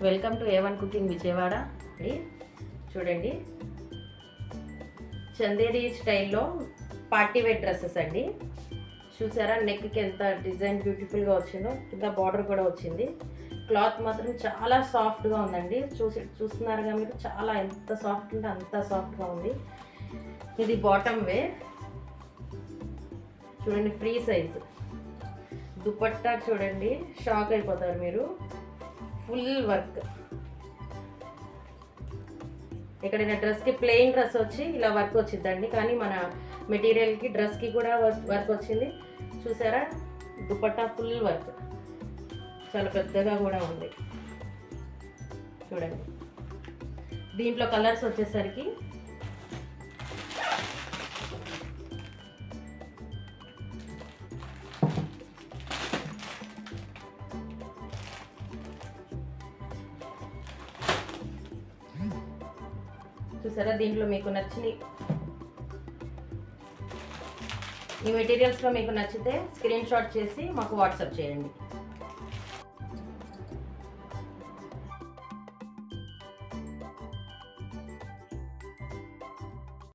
Welcome to A1 cooking Vijayawada అండి. చూడండి, చందేరి స్టైల్లో పార్టీ వేర్ డ్రెస్సెస్ అండి. చూసారా, నెక్కి ఎంత డిజైన్ బ్యూటిఫుల్గా వచ్చిందో, కింద బార్డర్ కూడా వచ్చింది. క్లాత్ మాత్రం చాలా సాఫ్ట్గా ఉందండి. చూస్తున్నారుగా మీరు, చాలా ఎంత సాఫ్ట్ ఉంటే అంత సాఫ్ట్గా ఉంది. ఇది బాటమ్ వేర్ చూడండి, ఫ్రీ సైజ్. దుపట్టా చూడండి, షాక్ అయిపోతారు మీరు. Full work. ఎక్కడైనా డ్రెస్కి ప్లెయిన్ డ్రెస్ వచ్చి ఇలా వర్క్ వచ్చిందండి, కానీ మన మెటీరియల్కి డ్రెస్కి కూడా వర్క్ వచ్చింది. చూసారా, దుపట్టా ఫుల్ వర్క్, చాలా పెద్దగా కూడా ఉంది. చూడండి, దీంట్లో కలర్స్ వచ్చేసరికి చూసారా, దీంట్లో మీకు నచ్చిన ఈ మెటీరియల్స్లో మీకు నచ్చితే స్క్రీన్ షాట్ చేసి మాకు వాట్సాప్ చేయండి.